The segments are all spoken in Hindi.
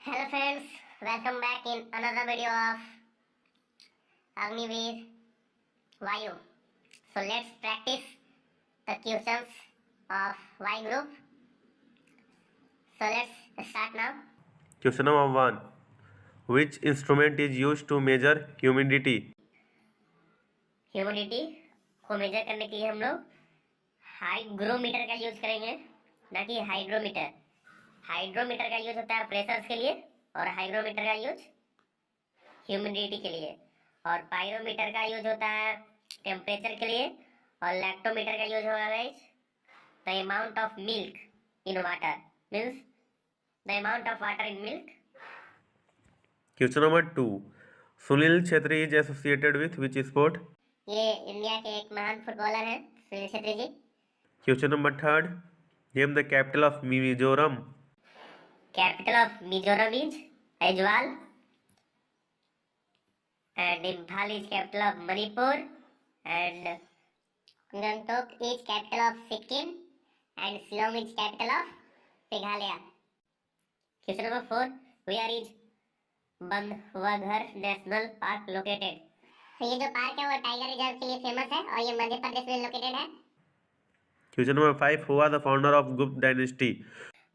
Hello friends, welcome back in another video of Agniveer Vayu. So let's practice the questions of Y group. So let's start now. Question number 1. Which instrument is used to measure humidity? Humidity को मेजर करने के लिए हम लोग हाइग्रोमीटर का यूज करेंगे, ना कि हाइड्रोमीटर। हाइड्रोमीटर का यूज होता है प्रेशर्स के लिए और हाइग्रोमीटर का यूज ह्यूमिडिटी के लिए, और पायरोमीटर का यूज होता है टेम्परेचर के लिए, और लैक्टोमीटर का यूज होगा guys the amount of milk in water, means the amount of water in milk. Question number 2. Sunil Chhetri is associated with which sport? ये इंडिया के एक महान फुटबॉलर हैं Sunil Chhetri ji. Question number 3. Name the capital of Mizoram. Capital of Mizoram is Aizawl, and Imphal is capital of Manipur, and Gangtok is capital of Sikkim, and Shillong is capital of Meghalaya. Question number 4. Where is Bandhavgarh national park located? ये जो पार्क है वो टाइगर रिजर्व के लिए फेमस है और ये मध्य प्रदेश में लोकेटेड है। Question number 5. Who are the founder of Gupta dynasty?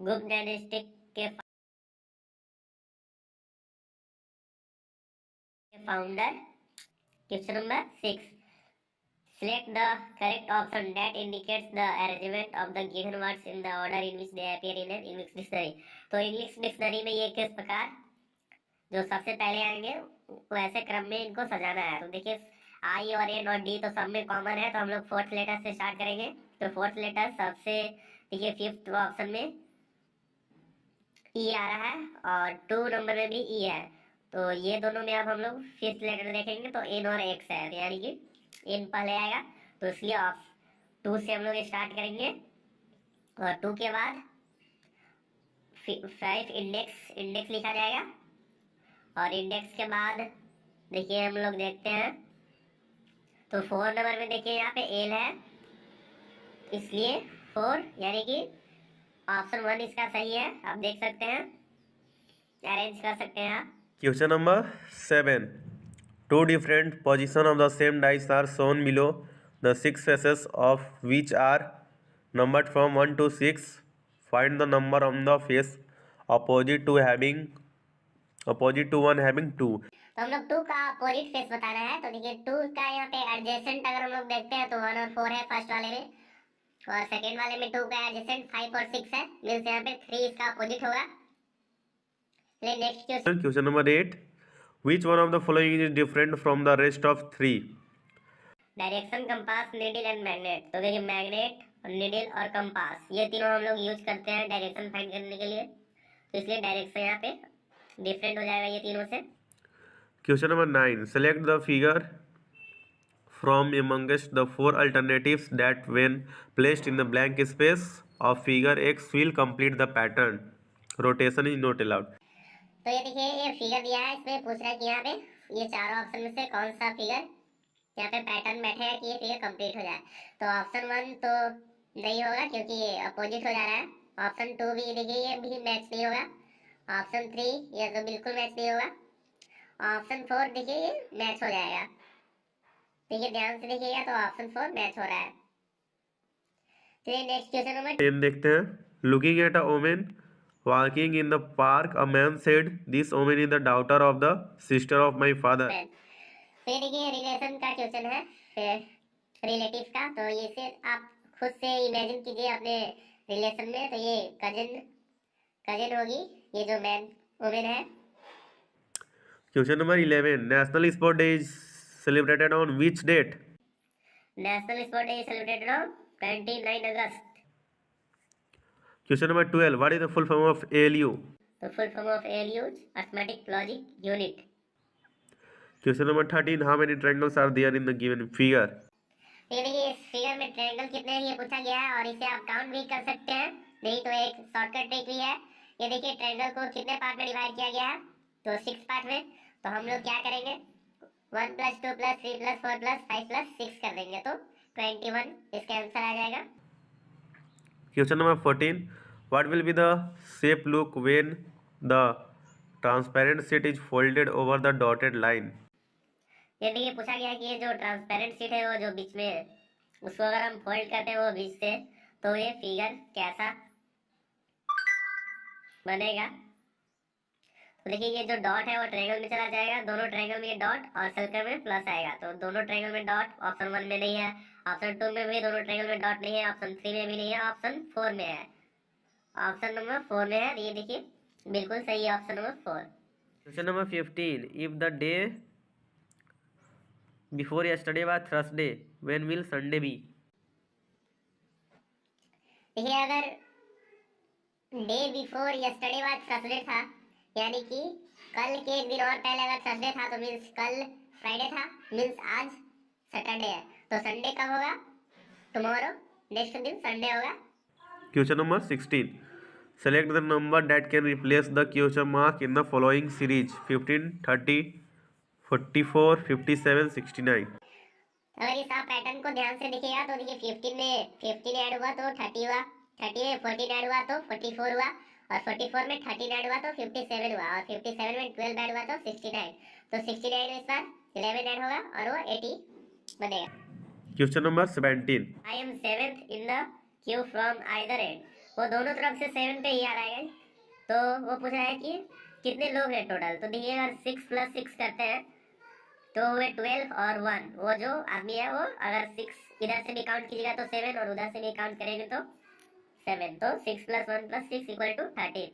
गुप्त डायनेस्टी के founder. Question number 6. Select the correct option that indicates the arrangement of the given words in the order in which they appear in an English dictionary. तो इंग्लिश डिक्शनरी में ये किस प्रकार जो सबसे पहले आएंगे वैसे क्रम में इनको सजाना है। तो देखिए आई और एन और डी तो सब में कॉमन है, तो हम लोग फोर्थ लेटर से स्टार्ट करेंगे। तो फोर्थ लेटर सबसे देखिए फिफ्थ ऑप्शन में ई आ रहा है और 2 नंबर में भी ई है, तो ये दोनों में अब हम लोग फिफ्थ लेटर देखेंगे तो एन और एक्स है, यानी कि एन पहले आएगा, तो इसलिए ऑफ 2 से हम लोग स्टार्ट करेंगे और 2 के बाद 5 इंडेक्स लिखा जाएगा, और इंडेक्स के बाद देखिए हम लोग देखते हैं तो 4 नंबर में देखिए यहाँ पे एल है, इसलिए 4 यानी कि ऑप्शन 1 इसका सही है। आप देख सकते हैं, अरेंज कर सकते हैं आप। Question number 7. Two different positions of the same dice are shown below, the 6 faces of which are numbered from 1 to 6. Find the number on the face opposite to one having 2. तो हम लोग 2 का अपोजिट फेस बताना है। तो देखिए 2 का यहाँ पे एडजेसेंट अगर हम लोग देखते हैं तो 1 और 4 है फर्स्ट वाले में, और सेकंड वाले में 2 का एडजेसेंट 5 और 6 है, मींस यहाँ पे 3 इसका अपोजिट होगा। चलिए next question. Question number 8. Which one of the following is different from the rest of 3? Direction, compass, needle and magnet. तो देखिए मैग्नेट और नीडल और कंपास ये तीनों हम लोग यूज करते हैं डायरेक्शन फाइंड करने के लिए, तो इसलिए डायरेक्शन यहाँ पे डिफरेंट हो जाएगा ये तीनों से। Question number 9. Select the figure from amongst the 4 alternatives that when placed in the blank space of figure X will complete the pattern. Rotation is not allowed. तो ये देखिए ये फिगर दिया है, इसमें पूछ रहा है कि यहाँ पे ये चारों ऑप्शन में से कौन सा फिगर यहाँ पे पैटर्न बैठेगा कि ये फिगर कंप्लीट हो जाए। तो ऑप्शन 1 तो नहीं होगा क्योंकि ये अपोजिट हो जा रहा है। ऑप्शन 2 भी देखिए ये भी मैच नहीं होगा। ऑप्शन 3 ये तो बिल्कुल मैच नहीं होगा। ऑप्शन 4 देखिए ये मैच हो जाएगा। देखिए ध्यान से देखिएगा तो ऑप्शन 4 मैच हो रहा है। चलिए नेक्स्ट क्वेश्चन नंबर 10 देखते हैं. Looking at a woman walking in the park, a man said, "This woman is the daughter of the sister of my father." तो ये देखिए रिलेशन का क्वेश्चन है, रिलेटिव का। तो ये से आप खुद से इमेजिन कीजिए अपने रिलेशन में, तो ये कजिन होगी ये जो मैन वुमेन है। Question number 11. National Sport Day is celebrated on which date? National sport day celebrated on 29 August. Question number 12. What is the full form of ALU? तो full form of ALU arithmetic logic unit. Question number 13. How many triangles are there in the given figure? ये देखिए इस फिगर में ट्रायंगल कितने हैं ये पूछा गया है, और इसे आप काउंट भी कर सकते हैं, नहीं तो एक शॉर्टकट ट्रिक भी है। ये देखिए ट्रायंगल को कितने पार्ट में डिवाइड किया गया है, तो 6 पार्ट में। तो हम लोग क्या करेंगे 1 + 2 + 3 + 4 + 5 + 6 कर देंगे, तो 21 इसका आंसर आ जाएगा। Question number 14. What will be the shape look when the transparent sheet is folded over the dotted line. ये देखिए पूछा गया है कि ये जो ट्रांसपेरेंट शीट है वो जो बीच में है, उसको अगर हम फोल्ड करते हैं वो बीच से, तो ये फिगर कैसा बनेगा। तो देखिए ये जो डॉट है वो ट्रायंगल में चला जाएगा, दोनों ट्रायंगल में ये डॉट और सर्कल में प्लस आएगा, तो दोनों ट्रायंगल में डॉट ऑप्शन 1 में नहीं है, ऑप्शन 2 में भी दोनों ट्रायंगल में डॉट नहीं है, ऑप्शन 3 में भी नहीं है, ऑप्शन 4 में है, ऑप्शन नंबर 4 में है। ये देखिए बिल्कुल सही है option number 4। Question number 15, if the day before yesterday was Thursday, when will Sunday be. देखिए अगर day before yesterday was Thursday था, यानी कि कल के एक दिन और पहले अगर थर्सडे था तो मीन्स कल फ्राइडे था, मीन्स आज सैटरडे है, तो संडे कब होगा? टुमारो, नेक्स्ट दिन संडे होगा। Question number 16, select the number that can replace the question mark in the following series 15, 30, 44, 57, 69। अगर इस आप पैटर्न को ध्यान से देखिएगा तो देखिए 15 ऐड हुआ तो 30 हुआ, 30 में 14 ऐड हुआ तो 44 हुआ, और 44 में 13 ऐड हुआ तो 57 हुआ, और 57 में 12 ऐड हुआ तो 69, तो 69 में इस बार 11 ऐड होगा और वो 80 बनेगा। Question number 17, I am seventh in the Q from either and, वो दोनों तरफ से 7 पे ही आ रहा है, तो वो पूछा है कि कितने लोग हैं टोटल। तो देखिए अगर 6 + 6 करते हैं तो वे 12 और 1, वो जो आदमी है वो अगर 6 इधर से भी काउंट कीजिएगा तो 7 और उधर से भी काउंट करेंगे तो 7, तो 6 + 1 + 6 = 13।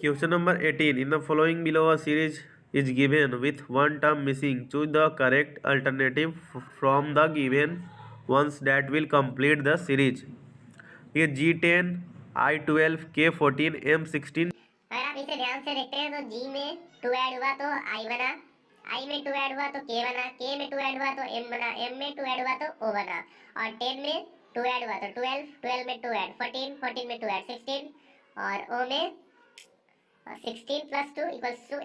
Question number 18, in the following below a series is given with one term missing. Choose the correct alternative from the given ones that will complete the series. ये G10, I12, K14, M16। अगर आप इसे ध्यान से देखते हैं तो G में 2 ऐड हुआ तो I बना, I में 2 ऐड हुआ तो K बना, K में 2 ऐड हुआ तो M बना, M में 2 ऐड हुआ तो O बना, और 10 में 2 ऐड हुआ तो 12, 12 में 2 ऐड 14, 14 में 2 ऐड 16, और O में 16 + 2 =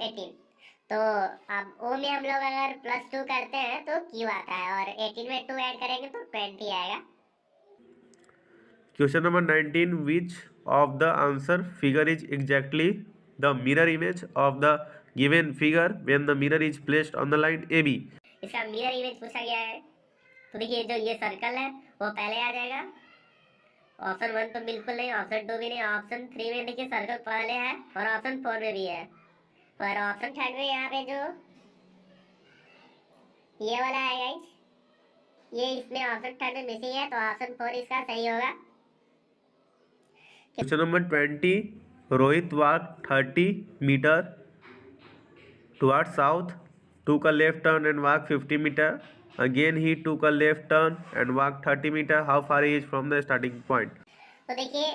18। तो अब O में हम लोग अगर +2 करते हैं तो Q आता है, और 18 में 2 ऐड करेंगे तो 20 आएगा। Question number 19, which of the answer figure is exactly the mirror image of the given figure when the mirror is placed on the line AB? इसका मिरर इमेज पूछा गया है, तो देखिए जो ये सर्कल है वो पहले आ जाएगा, ऑप्शन 1 तो बिल्कुल नहीं, ऑप्शन 2 भी नहीं, ऑप्शन 3 में देखिए सर्कल पहले है और ऑप्शन 4 में भी है, और ऑप्शन 3 में यहाँ पे जो ये वाला है गाइस, ये इसमें ऑप्शन 3 में मिसिंग है, तो ऑप्शन 4 इसका सही होगा। Question number 20, Rohit walked 30 meter towards south, took a left turn and walked 50 meter. Again he took a left turn and walked 30 meter. How far he is from the starting point? तो देखिए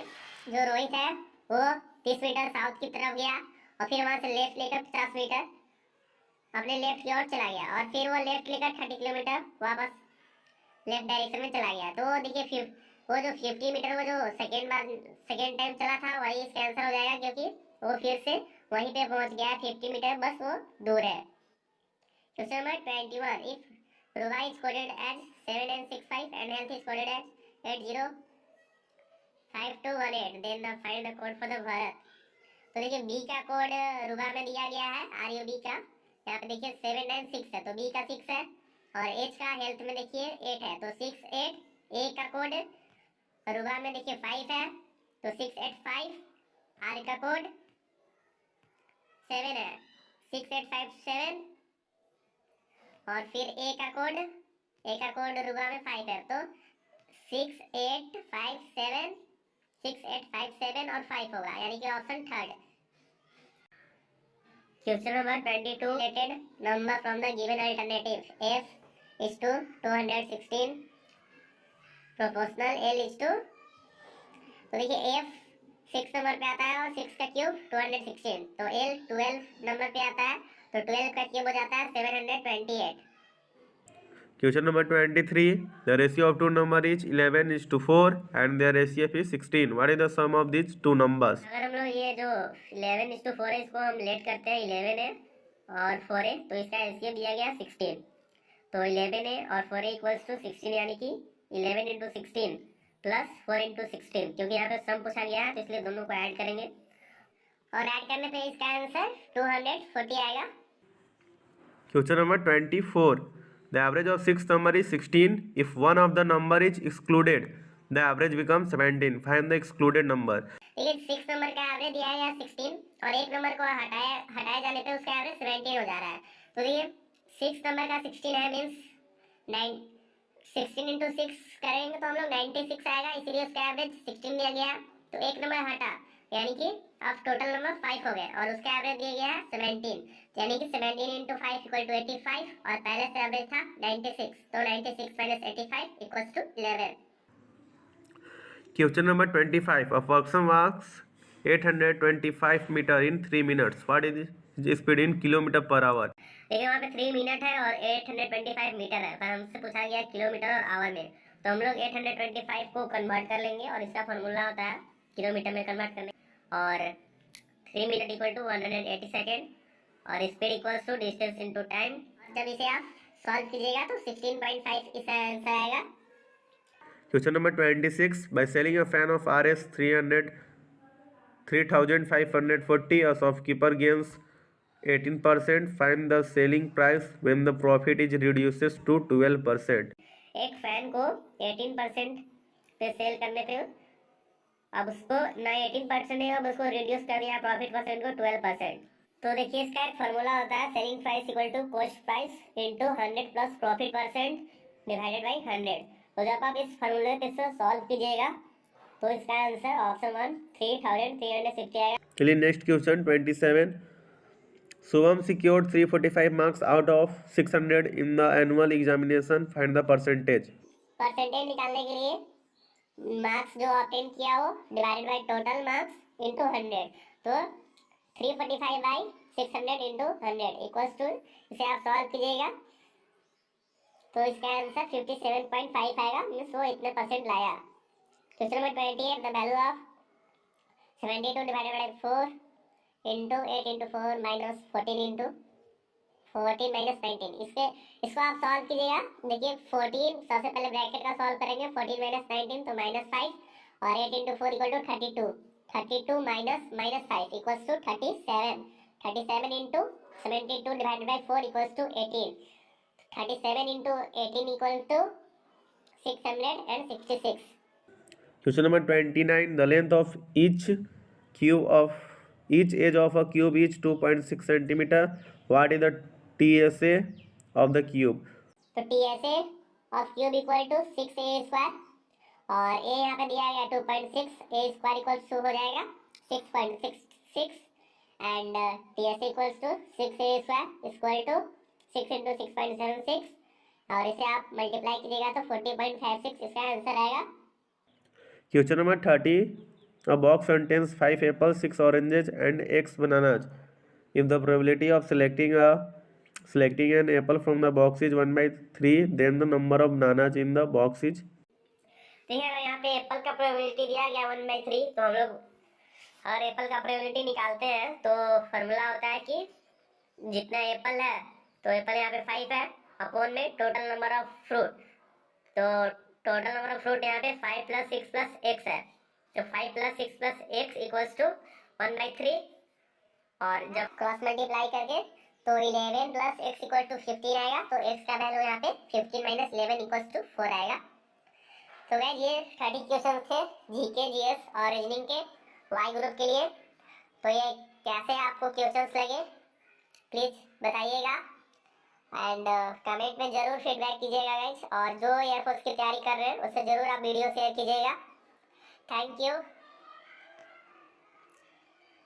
जो रोहित है वो 30 मीटर साउथ की तरफ गया, और फिर वहां से लेफ्ट लेकर 50 मीटर अपने लेफ्ट की ओर चला गया, और फिर वो लेफ्ट लेकर 30 किलोमीटर वापस लेफ्ट डायरेक्शन में चला गया। तो देखिए फिर वो जो 50 मीटर वो जो सेकेंड टाइम चला था वही इसका आंसर हो जाएगा, क्योंकि वो फिर से वहीं पे पहुंच गया 50 मीटर, बस वो दूर है। Question number 21, if Ruba is coded as 7 and 6 5 and health is coded as 805218, then the find the code for the Bharat. तो देखिए बी का कोड रुबा में दिया गया है, RUB का, यहाँ पे देखिए 7 and 6 है, तो बी का 6 है, और एच का हेल्थ में देखिए 8 है, तो 6 8। ए का कोड रुबा में देखिए 5 है, तो 685। आर का कोड 7 है, 6857, और फिर ए का कोड रुबा में 5 है, तो 6857, 6857 और 5 होगा, यानी कि option 3। Question number 22, related number from the given alternative. F is to 216, proportional L is to, तो देखिए F 6 नंबर पे आता है और 6 का क्यूब 216, तो L 12 नंबर पे आता है, तो 12 का क्यूब हो जाता है 728। Question number 23, the ratio of two numbers is 11:4 and their HCF is 16. What is the sum of these two numbers? अगर हम लोग ये जो 11:4 है इसको हम लेट करते हैं 11 है और 4 है, तो इसका एलसीएम दिया गया 16, तो 11 है और 4 है इक्वल्स टू 16, यानी कि 11 × 16 + 4 × 16, क्योंकि यहाँ पे सम पूछा गया है तो इसलिए दोनों को ऐड करेंगे, और ऐड करने पे इसका आंसर 240 आएगा। Question number 24. The average of sixth number is 16. If one of the number is excluded, the average becomes 17. Find the excluded number. देखिए 6 नंबर का एवरेज दिया है 16 और एक नंबर को हटाया जाने पे उसका एवरेज 17 हो जा रहा है। तो देखिए 6 नंबर का 16 है मींस 16 इंटू 6 करेंगे तो हम लोग 96 आएगा, इसीलिए उसका एवरेज 16 दिया गया। तो एक नंबर हटा यानी कि अब टोटल नंबर 5 हो गए और उसका एवरेज दिया गया है 17, यानी कि 17 इंटू 5 इक्वल टू 85 और पहले से एवरेज था 96, तो 96 minus 85 equal to 11। Question number 25. A person walks 825 meter in 3 minutes. What is the speed in kilometer per hour? देखिए वहाँ पे 3 मिनट है और 825 मीटर है, पर हमसे पूछा गया किलोमीटर और आवर में, तो हम लोग 825 को कन्वर्ट कर लेंगे और इसका फॉर्मूला होता है किलोमीटर में कन्वर्ट करने, और 3 मिनट इक्वल टू 180 सेकेंड और speed equal to distance into time. जब इसे आप सॉल्व कीजिएगा तो 16.5 इसका आंसर आएगा। Question number 26. By selling a fan of Rs 3,540, a shopkeeper gains 18%. Find the selling price when the profit is reduces to 12%. एक फैन को 18% पे सेल करने पे अब उसको ना 18% है, अब उसको रिड्यूस कर दिया प्रॉफिट परसेंट को 12%। तो देखिए इसका एक फॉर्मूला होता है selling price equal to cost price into 100 plus profit percent divided by 100। तो जब आप इस फॉर्मूले पे से सॉल्व कीजिएगा तो इसका आंसर ऑप्शन 1 3360 आएगा। चलिए next question 27. Shubham secured 345 marks out of 600 in the annual examination. Find the percentage. Percentage निकालने के लिए मार्क्स जो ऑब्टेन किया हो divided by total marks into 100, तो 345 बाय 600 इनटू 100 इक्वल्स टू, इसे आप सॉल्व कीजिएगा तो इसका आंसर 57.5 आएगा, मींस वो इतने परसेंट लाया। Question number 28. The value of 72 divided by 4 into 8 into 4 minus 14 into 14 minus 19, इसको आप सॉल्व कीजिएगा। देखिए 14 सबसे पहले ब्रैकेट का सॉल्व करेंगे, 14 माइनस 19 तो माइनस 5 और 8 into 4 equal to 32 minus minus 5 equals to 37 into 72 divided by 4 equals to 18, 37 into 18 equal to 666. Question number 29. The length of each edge of a cube is 2.6 centimeter. What is the TSA of the cube? तो TSA of cube equal to 6a square और a यहाँ पे दिया गया 2.6, a square equals to हो जाएगा 6.66 and TSA equals to 6a square equal to 6 into 6.76 और इसे आप मल्टीप्लाई कीजिएगा तो 40.56 इसका आंसर आएगा। Question number 30. A box contains 5 apples, 6 oranges and X bananas. If the probability of selecting an apple from the box is 1/3, then the number of bananas in the box is. देखिए अगर यहाँ पे एप्पल का प्रोबेबिलिटी दिया गया 1/3, तो हम लोग हर एप्पल का प्रोबेबिलिटी निकालते हैं, तो फॉर्मूला होता है कि जितना एप्पल है तो एप्पल यहाँ पे 5 है अपॉन में टोटल नंबर ऑफ फ्रूट, तो टोटल नंबर ऑफ फ्रूट यहाँ पे 5 प्लस 6 प्लस x है, तो 5 plus 6 plus x equals to 1/3 और जब क्रॉस मल्टीप्लाई करके तो 11 प्लस x इक्वल टू 15 आएगा, तो x का वैल्यू यहाँ पे 15 माइनस 11 इक्वल्स टू 4 आएगा। तो गाइस ये 30 क्वेश्चन थे जीके जीएस और रीजनिंग के वाई ग्रुप के लिए। तो ये कैसे आपको क्वेश्चंस लगे प्लीज बताइएगा एंड कमेंट में जरूर फीडबैक कीजिएगा गाइस, और जो एयरफोर्स की तैयारी कर रहे हैं उससे जरूर आप वीडियो शेयर कीजिएगा। Thank you.